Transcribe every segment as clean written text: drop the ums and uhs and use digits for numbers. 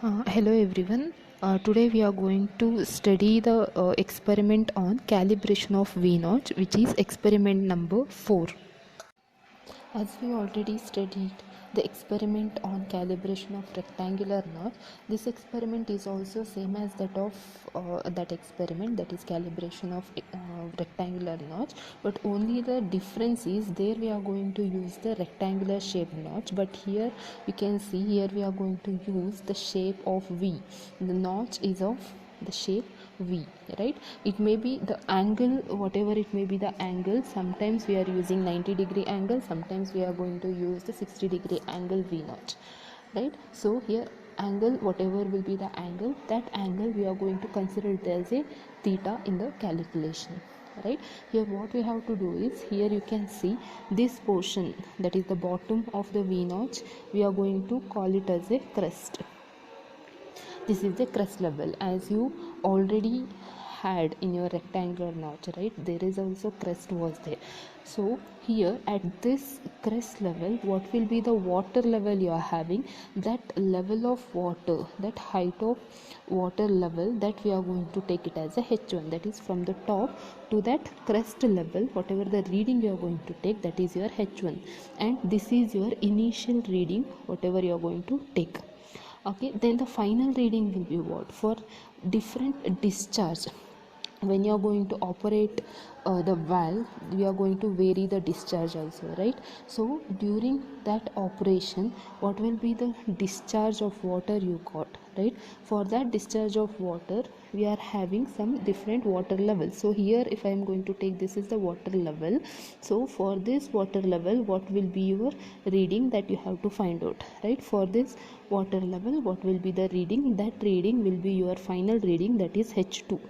Hello everyone. Today we are going to study the experiment on calibration of V0, which is experiment number 4. As we already studied the experiment on calibration of rectangular notch, this experiment is also same as that of that experiment, that is calibration of rectangular notch, but only the difference is there we are going to use the rectangular shape notch, but here you can see here we are going to use the shape of V. The notch is of the shape V, right? It may be the angle, whatever it may be the angle, sometimes we are using 90-degree angle, sometimes we are going to use the 60-degree angle V notch, right? So here angle, whatever will be the angle, that angle we are going to consider it as a theta in the calculation, right? Here what we have to do is, here you can see this portion, that is the bottom of the V notch, we are going to call it as a crest. This is the crest level, as you already had in your rectangular notch, right? There is also crest was there. So here at this crest level, what will be the water level you are having? That level of water, that height of water level, that we are going to take it as a H1, that is from the top to that crest level, whatever the reading you are going to take, that is your H1, and this is your initial reading, whatever you are going to take. Okay, then the final reading will be what? For different discharge, when you are going to operate the valve, we are going to vary the discharge also, right? So during that operation, what will be the discharge of water you got, right? For that discharge of water, we are having some different water levels. So here if I am going to take, this is the water level, so for this water level, what will be your reading, that you have to find out, right? For this water level, what will be the reading? That reading will be your final reading, that is H2.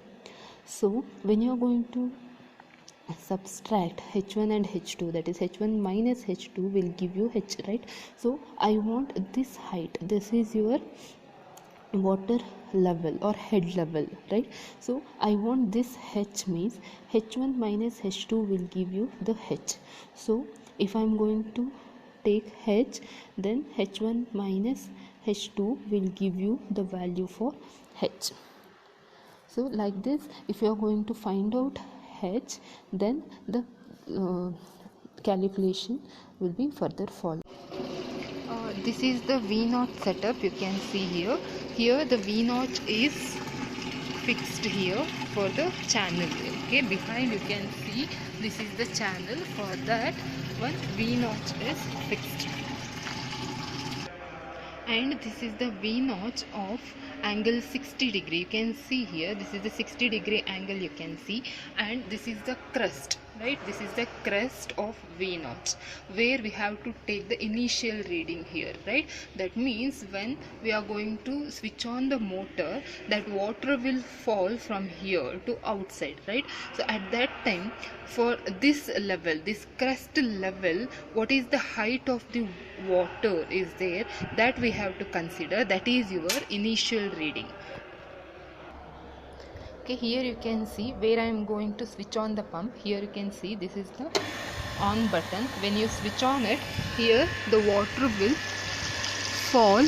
So when you are going to subtract H1 and H2, that is H1 minus H2 will give you H, right? So I want this height, this is your water level or head level, right? So I want this H, means H1 minus H2 will give you the H. So if I am going to take H, then H1 minus H2 will give you the value for H. So like this, if you are going to find out H, then the calculation will be further followed. This is the V notch setup, you can see here. Here the V notch is fixed here for the channel. Okay, behind you can see this is the channel. For that one, V notch is fixed. And this is the V notch of angle 60 degree. You can see here, this is the 60 degree angle you can see, and this is the crest, right? This is the crest of V notch, where we have to take the initial reading here, right? That means when we are going to switch on the motor, that water will fall from here to outside, right? So at that time, for this level, this crest level, what is the height of the water is there, that we have to consider, that is your initial reading. Okay, here you can see where I am going to switch on the pump. Here you can see this is the on button. When you switch on it, here the water will fall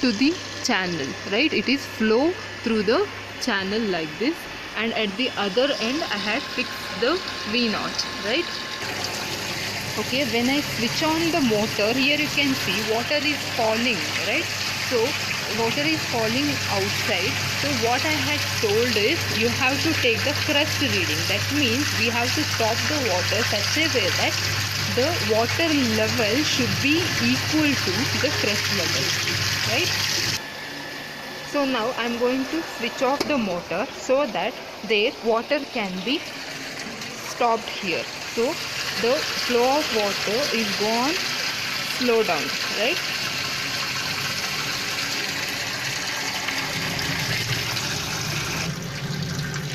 to the channel, right? It is flow through the channel like this, and at the other end I had fixed the V notch, right? Okay, when I switch on the motor, here you can see water is falling, right? So water is falling outside. So what I had told is, you have to take the crest reading. That means we have to stop the water such a way that the water level should be equal to the crest level, right? So now I am going to switch off the motor so that their water can be stopped here. So the flow of water is gone, slow down, right?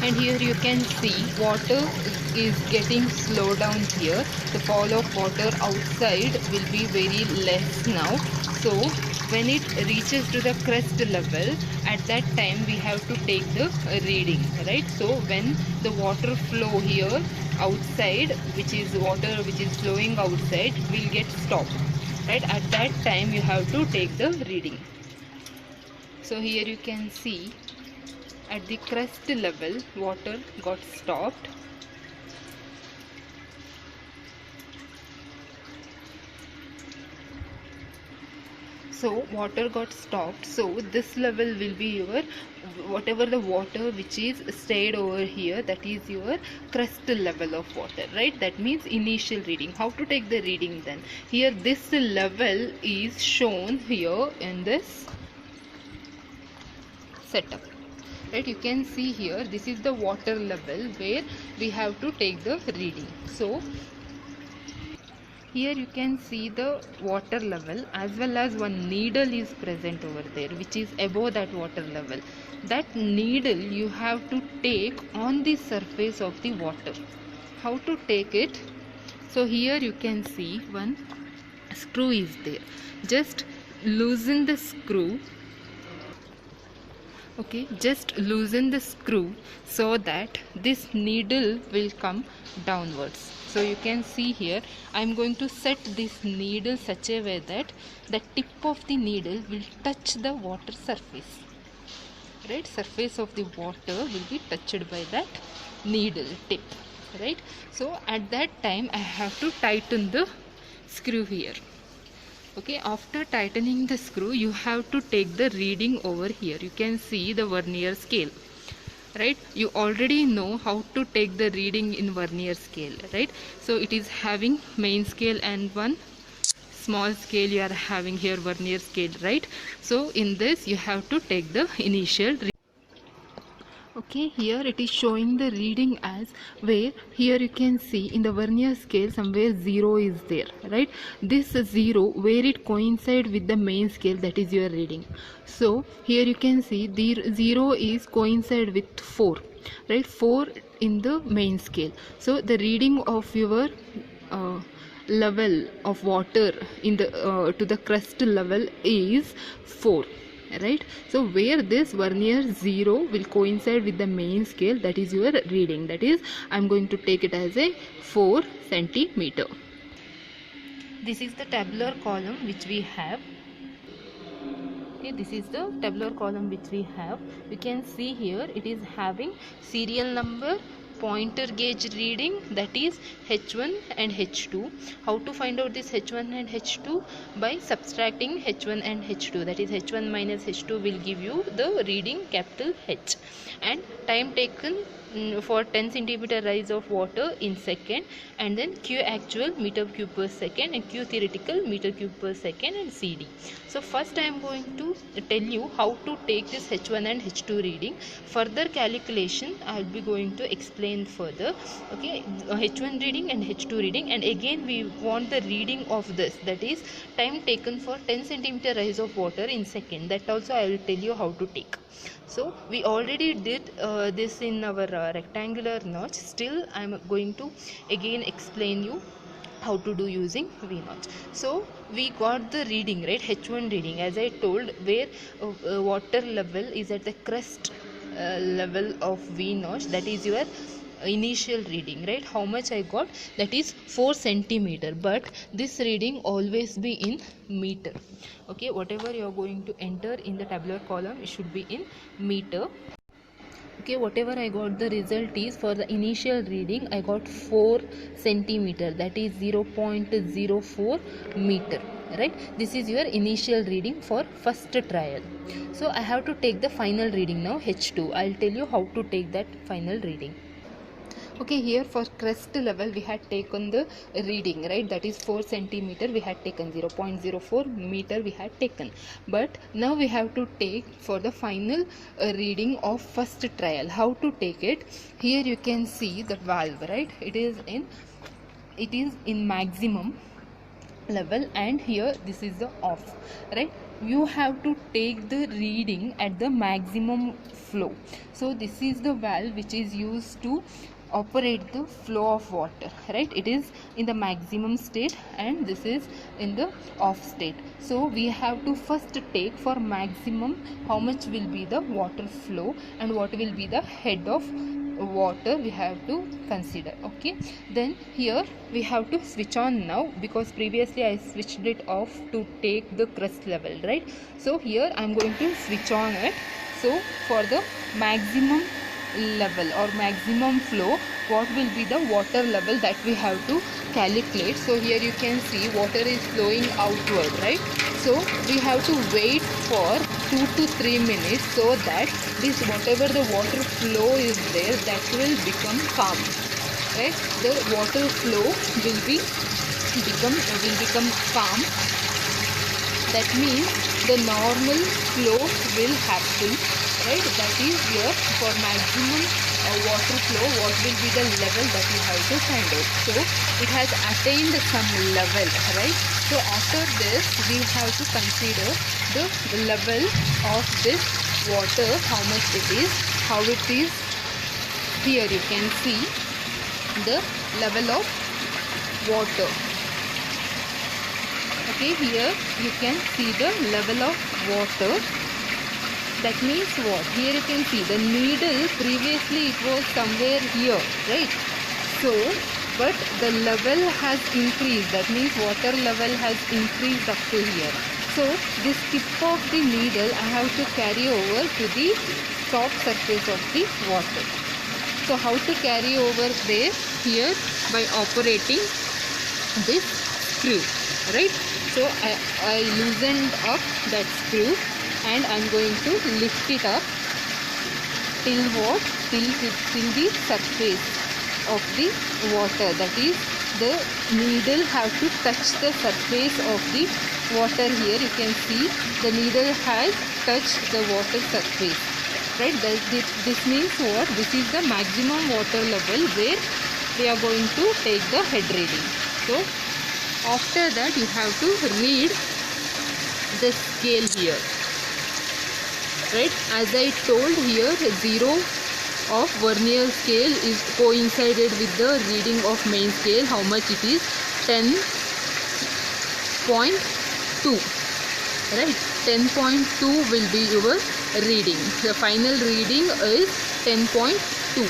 And here you can see water is getting slow down here. The fall of water outside will be very less now. So when it reaches to the crest level, at that time we have to take the reading, right? So when the water flow here outside, which is water which is flowing outside, will get stopped, right? At that time you have to take the reading. So here you can see at the crest level water got stopped. So water got stopped, so this level will be your, whatever the water which is stayed over here, that is your crest level of water, right? That means initial reading. How to take the reading then? Here this level is shown here in this setup, right? You can see here, this is the water level where we have to take the reading. So here you can see the water level, as well as one needle is present over there which is above that water level. That needle you have to take on the surface of the water. How to take it? So here you can see one screw is there. Just loosen the screw. Okay, just loosen the screw so that this needle will come downwards. So you can see here, I am going to set this needle such a way that the tip of the needle will touch the water surface, right? Surface of the water will be touched by that needle tip, right? So at that time I have to tighten the screw here. Okay, after tightening the screw, you have to take the reading over here. You can see the vernier scale, right? You already know how to take the reading in vernier scale, right? So it is having main scale and one small scale you are having here, vernier scale, right? So in this you have to take the initial reading. Okay, here it is showing the reading as, where here you can see in the vernier scale somewhere 0 is there, right? This 0 where it coincides with the main scale, that is your reading. So here you can see the 0 is coincide with 4, right? 4 in the main scale. So the reading of your level of water in the to the crest level is 4, right? So where this vernier 0 will coincide with the main scale, that is your reading. That is, I am going to take it as a 4 centimeter. This is the tabular column which we have. Okay, this is the tabular column which we have. You can see here it is having serial number, pointer gauge reading, that is H1 and H2. How to find out this H1 and H2? By subtracting H1 and H2, that is H1 minus H2 will give you the reading capital H. And time taken for 10 centimeter rise of water in second, and then Q actual meter cube per second and Q theoretical meter cube per second, and CD. So first I am going to tell you how to take this H1 and H2 reading. Further calculation I will be going to explain further. Okay, H1 reading and H2 reading, and again we want the reading of this, that is time taken for 10 centimeter rise of water in second. That also I will tell you how to take. So we already did this in our rectangular notch. Still I am going to again explain you how to do using V notch. So we got the reading, right? H1 reading, as I told, where water level is at the crest level of V notch, that is your initial reading, right? How much I got? That is 4 centimeter, but this reading always be in meter. Okay, whatever you are going to enter in the tabular column, it should be in meter. Okay, whatever I got, the result is for the initial reading I got 4 centimeter, that is 0.04 meter, right? This is your initial reading for first trial. So I have to take the final reading now, H2. I'll tell you how to take that final reading. Okay, here for crest level we had taken the reading, right? That is 4 centimeter we had taken, 0.04 meter we had taken. But now we have to take for the final reading of first trial. How to take it? Here you can see the valve, right? It is in maximum level, and here this is the off, right? You have to take the reading at the maximum flow. So this is the valve which is used to operate the flow of water, right? It is in the maximum state and this is in the off state. So we have to first take for maximum how much will be the water flow and what will be the head of water we have to consider. Okay, then here we have to switch on now, because previously I switched it off to take the crust level, right? So here I am going to switch on it. So for the maximum level or maximum flow, what will be the water level that we have to calculate? So here you can see water is flowing outward, right? So we have to wait for 2 to 3 minutes, so that this whatever the water flow is there, that will become calm, right? The water flow will become calm. That means the normal flow will happen, right? That is here for maximum water flow, what will be the level that you have to find out. So it has attained some level, right? So after this we have to consider the level of this water, how much it is, how it is. Here you can see the level of water. Okay, here you can see the level of water. That means what? Here you can see the needle, previously it was somewhere here, right? So, but the level has increased. That means water level has increased up to here. So, this tip of the needle I have to carry over to the top surface of the water. So, how to carry over there? Here by operating this screw, right? So, I loosened up that screw, and I am going to lift it up till what? Till the surface of the water. That is, the needle have to touch the surface of the water. Here you can see the needle has touched the water surface, right? This means what? This is the maximum water level where we are going to take the head reading. So after that you have to read the scale here, right? As I told here, 0 of vernier scale is coincided with the reading of main scale. How much it is? 10.2, right? 10.2 will be your reading. The final reading is 10.2.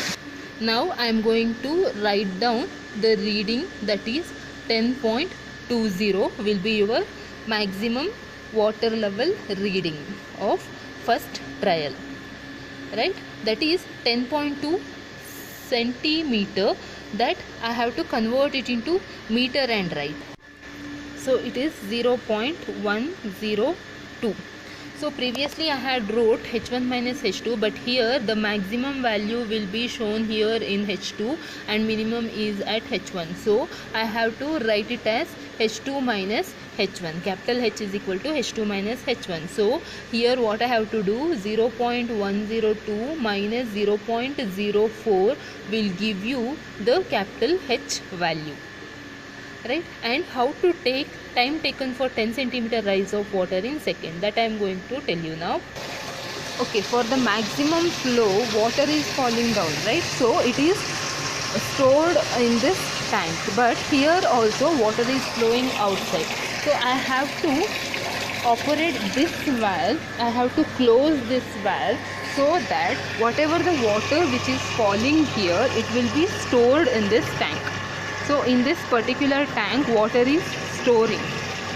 Now I am going to write down the reading, that is 10.20 will be your maximum water level reading of first trial, right? That is 10.2 centimeter, that I have to convert it into meter and write. So it is 0.102. So previously I had wrote H1 minus H2, but here the maximum value will be shown here in H2 and minimum is at H1. So I have to write it as H2 minus H1. Capital H is equal to H2 minus H1. So here what I have to do, 0.102 minus 0.04 will give you the capital H value, right? And how to take time taken for 10 centimeter rise of water in second, that I am going to tell you now. Okay, for the maximum flow, water is falling down, right? So it is stored in this tank, but here also water is flowing outside. So I have to operate this valve, I have to close this valve, so that whatever the water which is falling here, it will be stored in this tank. So in this particular tank, water is storing,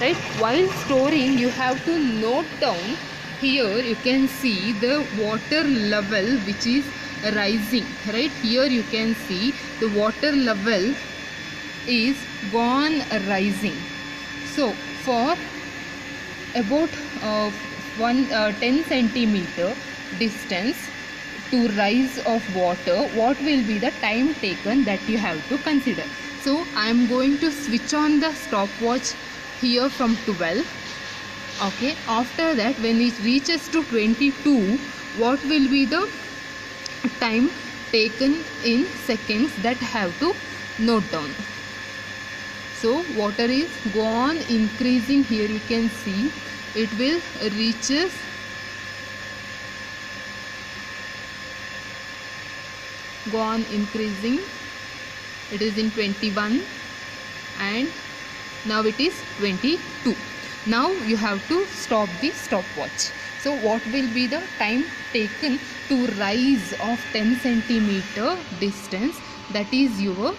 right? While storing, you have to note down. Here you can see the water level which is rising, right? Here you can see the water level is gone rising. So for about 10 centimeter distance to rise of water, what will be the time taken, that you have to consider. So I am going to switch on the stopwatch here from 12. Okay, after that when it reaches to 22, what will be the time taken in seconds, that have to note down. So water is gone increasing. Here you can see it will reaches gone increasing. It is in 21 and now it is 22. Now you have to stop the stopwatch. So So what will be the time taken to rise of 10 centimeter distance? That is your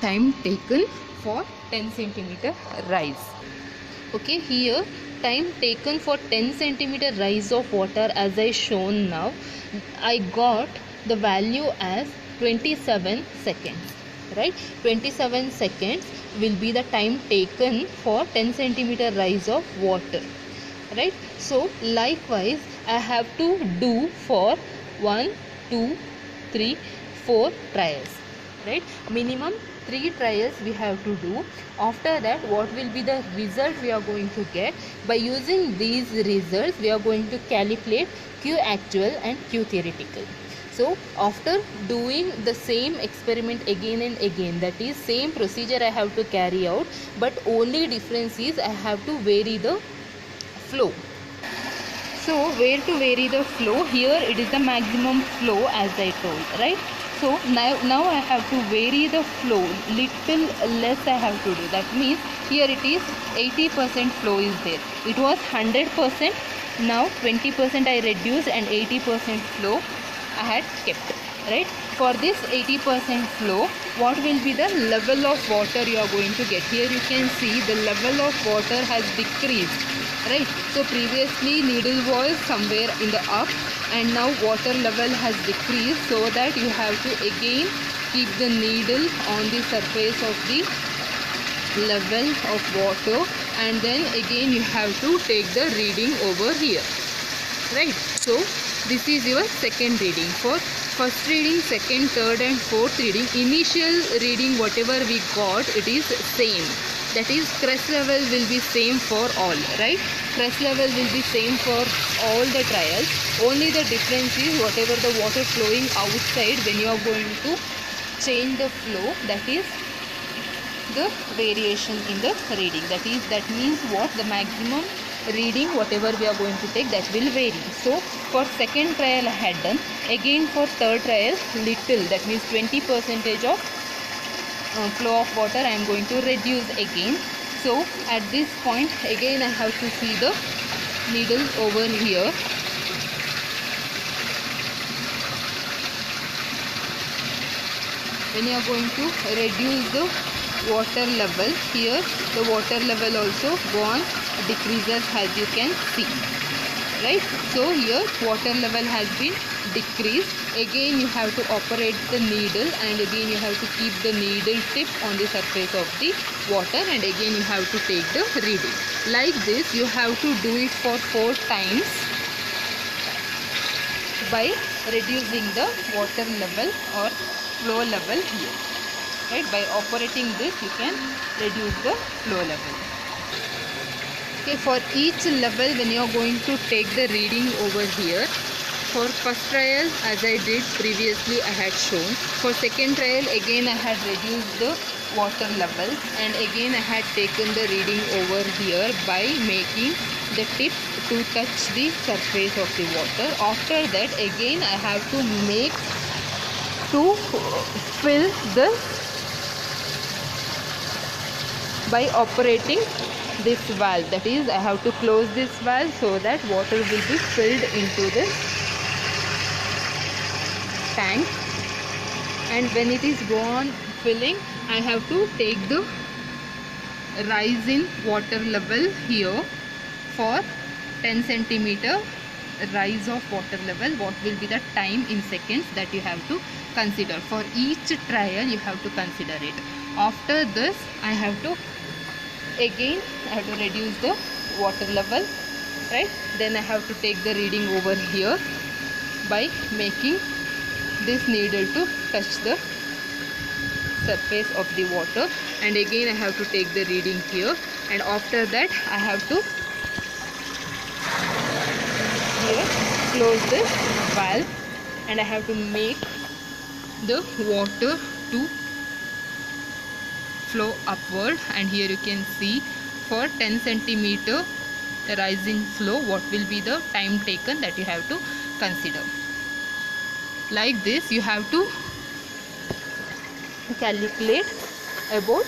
time taken for 10 centimeter rise. Okay, here time taken for 10 centimeter rise of water, as I shown now, I got the value as 27 seconds, right? 27 seconds will be the time taken for 10 centimeter rise of water, right? So likewise I have to do for 1 2 3 4 trials, right? Minimum 3 trials we have to do. After that, what will be the result we are going to get? By using these results, we are going to calculate Q actual and Q theoretical. So after doing the same experiment again and again, that is same procedure I have to carry out, but only difference is I have to vary the flow. So where to vary the flow? Here it is the maximum flow, as I told, right? So now I have to vary the flow, little less I have to do. That means here it is 80% flow is there. It was 100%, now 20% I reduced and 80% flow I had kept, right? For this 80% flow, what will be the level of water you are going to get? Here you can see the level of water has decreased, right? So previously needle was somewhere in the up, and now water level has decreased, so that you have to again keep the needle on the surface of the level of water, and then again you have to take the reading over here, right? So this is your second reading. For first reading, second, third and fourth reading, initial reading whatever we got, it is same. That is crest level will be same for all, right? Crest level will be same for all the trials. Only the difference is whatever the water flowing outside, when you are going to change the flow, that is the variation in the reading. That means what? The maximum reading whatever we are going to take, that will vary. So for second trial I had done. Again for third trial, little, that means 20% of flow of water I am going to reduce again. So at this point again I have to see the needle over here. When you are going to reduce the water level, here the water level also go on decreases, as you can see, right? So here water level has been decreased. Again you have to operate the needle, and again you have to keep the needle tip on the surface of the water, and again you have to take the reading. Like this you have to do it for 4 times by reducing the water level or flow level here, right? By operating this you can reduce the flow level. Okay, for each level when you are going to take the reading over here, for first trial as I did previously I had shown. For second trial again I had reduced the water level, and again I had taken the reading over here by making the tip to touch the surface of the water. After that again I have to make to fill the by operating this valve. That is I have to close this valve so that water will be filled into this tank, and when it is gone filling I have to take the rise in water level here for 10 centimeter rise of water level. What will be the time in seconds that you have to consider. For each trial you have to consider it. After this I have to again reduce the water level, right? Then I have to take the reading over here by making this needle to touch the surface of the water, and again I have to take the reading here, and after that I have to here close this valve, and I have to make the water to flow upward. And here you can see for 10 centimeter rise in flow what will be the time taken that you have to consider. Like this you have to calculate about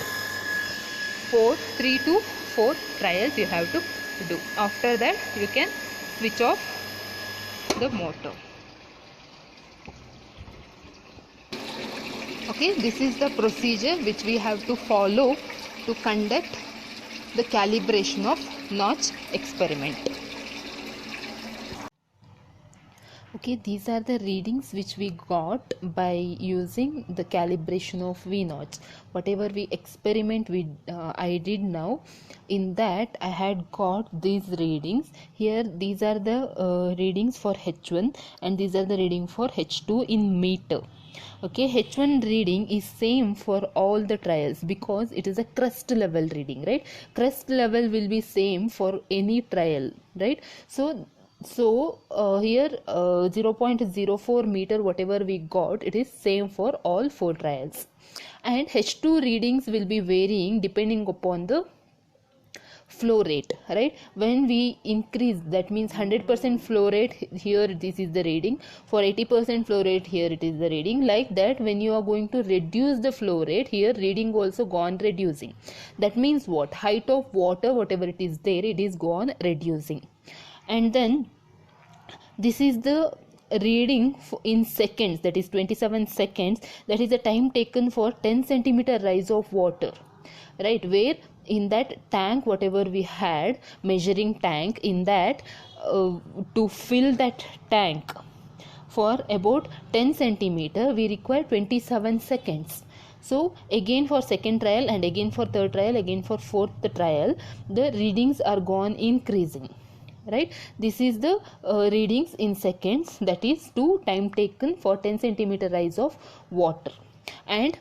3 to 4 trials you have to do. After that you can switch off the motor. Okay, this is the procedure which we have to follow to conduct the calibration of notch experiment. Okay, these are the readings which we got by using the calibration of V notch. Whatever we experiment I did now, in that I had got these readings. Here these are the readings for H1 and these are the reading for H2 in meter. Okay, H1 reading is same for all the trials because it is a crest level reading, right? Crest level will be same for any trial, right? So here 0.04 meter whatever we got, it is same for all 4 trials. And H2 readings will be varying depending upon the flow rate, right? When we increase, that means 100% flow rate, here this is the reading. For 80% flow rate, here it is the reading. Like that, when you are going to reduce the flow rate, here reading also gone reducing. That means what? Height of water, whatever it is there, it is gone reducing. And then this is the reading in seconds, that is 27 seconds. That is the time taken for 10 centimeter rise of water, right? Where in that tank, whatever we had, measuring tank, in that to fill that tank for about 10 centimeter, we require 27 seconds. So again for second trial and again for third trial, again for fourth trial, the readings are gone increasing, right? This is the readings in seconds, that is to time taken for 10 centimeter rise of water. And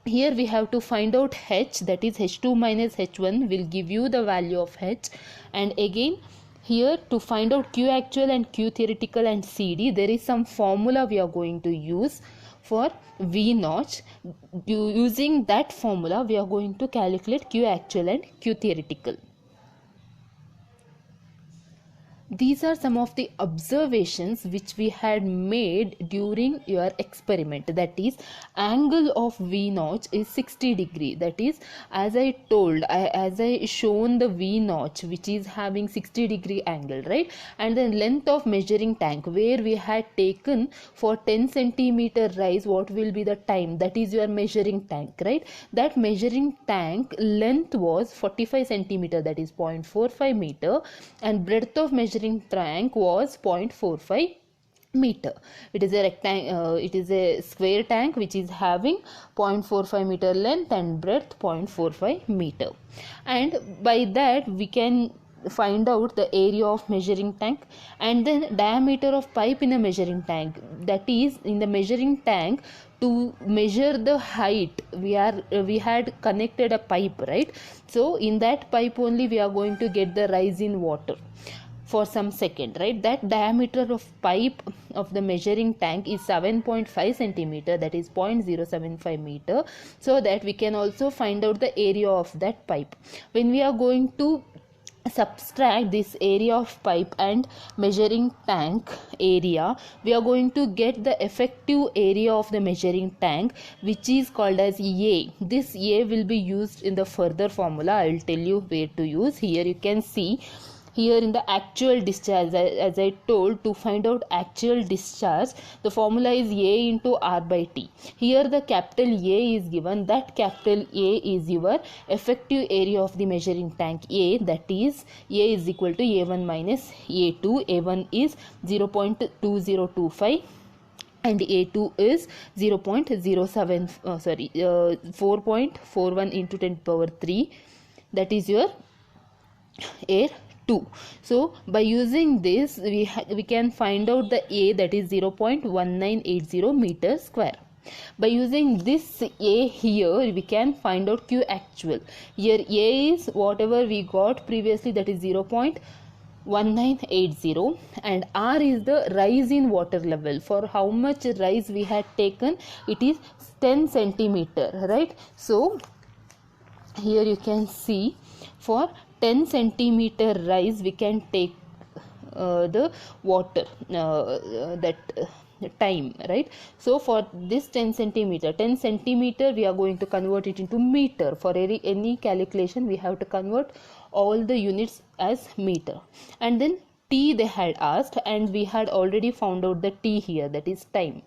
here we have to find out H, that is H2 minus H1 will give you the value of H. And again here to find out Q actual and Q theoretical and CD, there is some formula we are going to use for V notch. Using that formula we are going to calculate Q actual and Q theoretical. These are some of the observations which we had made during your experiment. That is, angle of V notch is 60 degree. That is, as I told, as I shown the V notch which is having 60 degree angle, right? And the length of measuring tank where we had taken for 10 centimeter rise, what will be the time? That is your measuring tank, right? That measuring tank length was 45 centimeter, that is 0.45 meter, and breadth of measuring tank was 0.45 meter. It is a rectangle, it is a square tank which is having 0.45 meter length and breadth 0.45 meter. And by that we can find out the area of measuring tank. And then diameter of pipe in a measuring tank, that is in the measuring tank, to measure the height we had connected a pipe, right? So in that pipe only we are going to get the rise in water for some second, right? That diameter of pipe of the measuring tank is 7.5 centimeter, that is 0.075 meter. So that we can also find out the area of that pipe. When we are going to subtract this area of pipe and measuring tank area, we are going to get the effective area of the measuring tank, which is called as A. This A will be used in the further formula. I will tell you where to use. Here you can see, here in the actual discharge, as I told, to find out actual discharge, the formula is A into R by T. Here the capital A is given. That capital A is your effective area of the measuring tank A, that is A is equal to A1 minus A2. A1 is 0.2025 and A2 is 4.41 into 10 power 3, that is your air 2. So by using this we can find out the A, that is 0.1980 meter square. By using this A here we can find out Q actual. Here A is whatever we got previously, that is 0.1980, and R is the rise in water level. For how much rise we had taken, it is 10 centimeter, right? So here you can see, for 10 centimeter rise we can take the water that time, right? So for this 10 centimeter we are going to convert it into meter. For any calculation we have to convert all the units as meter. And then T they had asked, and we had already found out the T here, that is time,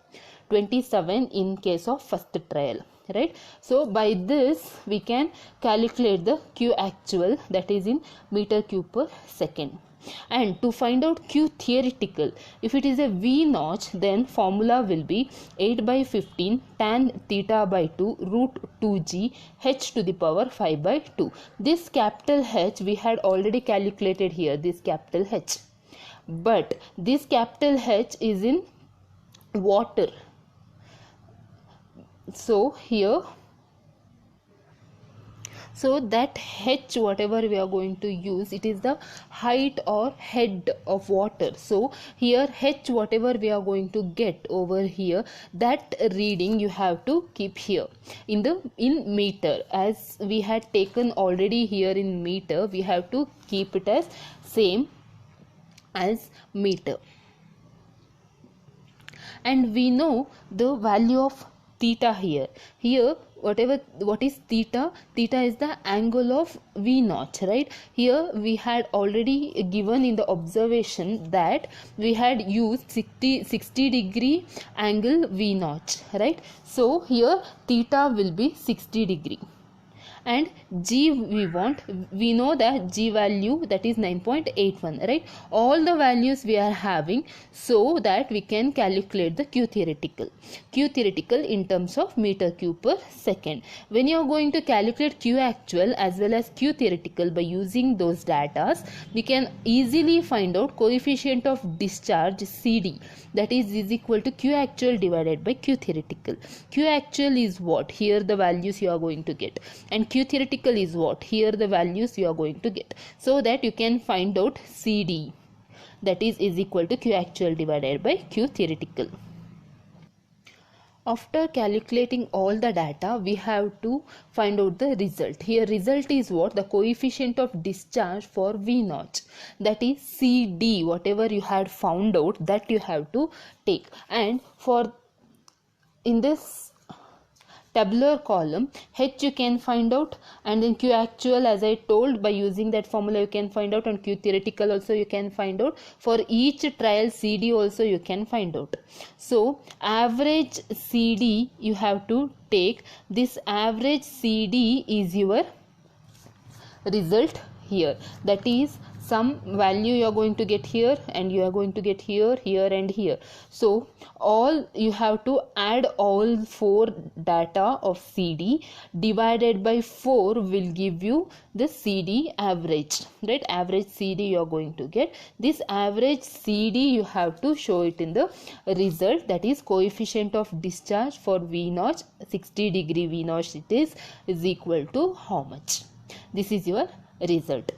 27 in case of first trial, right? So by this we can calculate the Q actual, that is in meter cube per second. And to find out Q theoretical, if it is a V notch, then formula will be 8 by 15 tan theta by 2 root 2g h to the power 5 by 2. This capital H we had already calculated here, this capital H, but this capital H is in water. So here, so that H whatever we are going to use, it is the height or head of water. So here H whatever we are going to get over here, that reading you have to keep here in meter, as we had taken already here in meter, we have to keep it as same as meter. And we know the value of theta here. What is theta? Theta is the angle of V notch, right? Here we had already given in the observation that we had used 60 degree angle V notch, right? So here theta will be 60 degree. And G we know that G value, that is 9.81, right? All the values we are having, so that we can calculate the Q theoretical in terms of meter cube per second. When you are going to calculate Q actual as well as Q theoretical by using those datas, we can easily find out coefficient of discharge CD, that is equal to Q actual divided by Q theoretical. Q actual is what? Here the values you are going to get, and Q theoretical is what? Here the values you are going to get, so that you can find out CD, that is equal to Q actual divided by Q theoretical. After calculating all the data, we have to find out the result. Here result is what? The coefficient of discharge for V notch, that is CD, whatever you had found out, that you have to take. And for in this tabular column, H you can find out, and then Q actual, as I told, by using that formula you can find out, and Q theoretical also you can find out. For each trial CD also you can find out. So average CD you have to take. This average CD is your result here, that is some value you are going to get here, and you are going to get here, here and here. So all you have to add all four data of CD divided by 4 will give you the CD average, right? Average CD you are going to get. This average CD you have to show it in the result, that is coefficient of discharge for V notch, 60 degree V notch it is equal to how much? This is your result.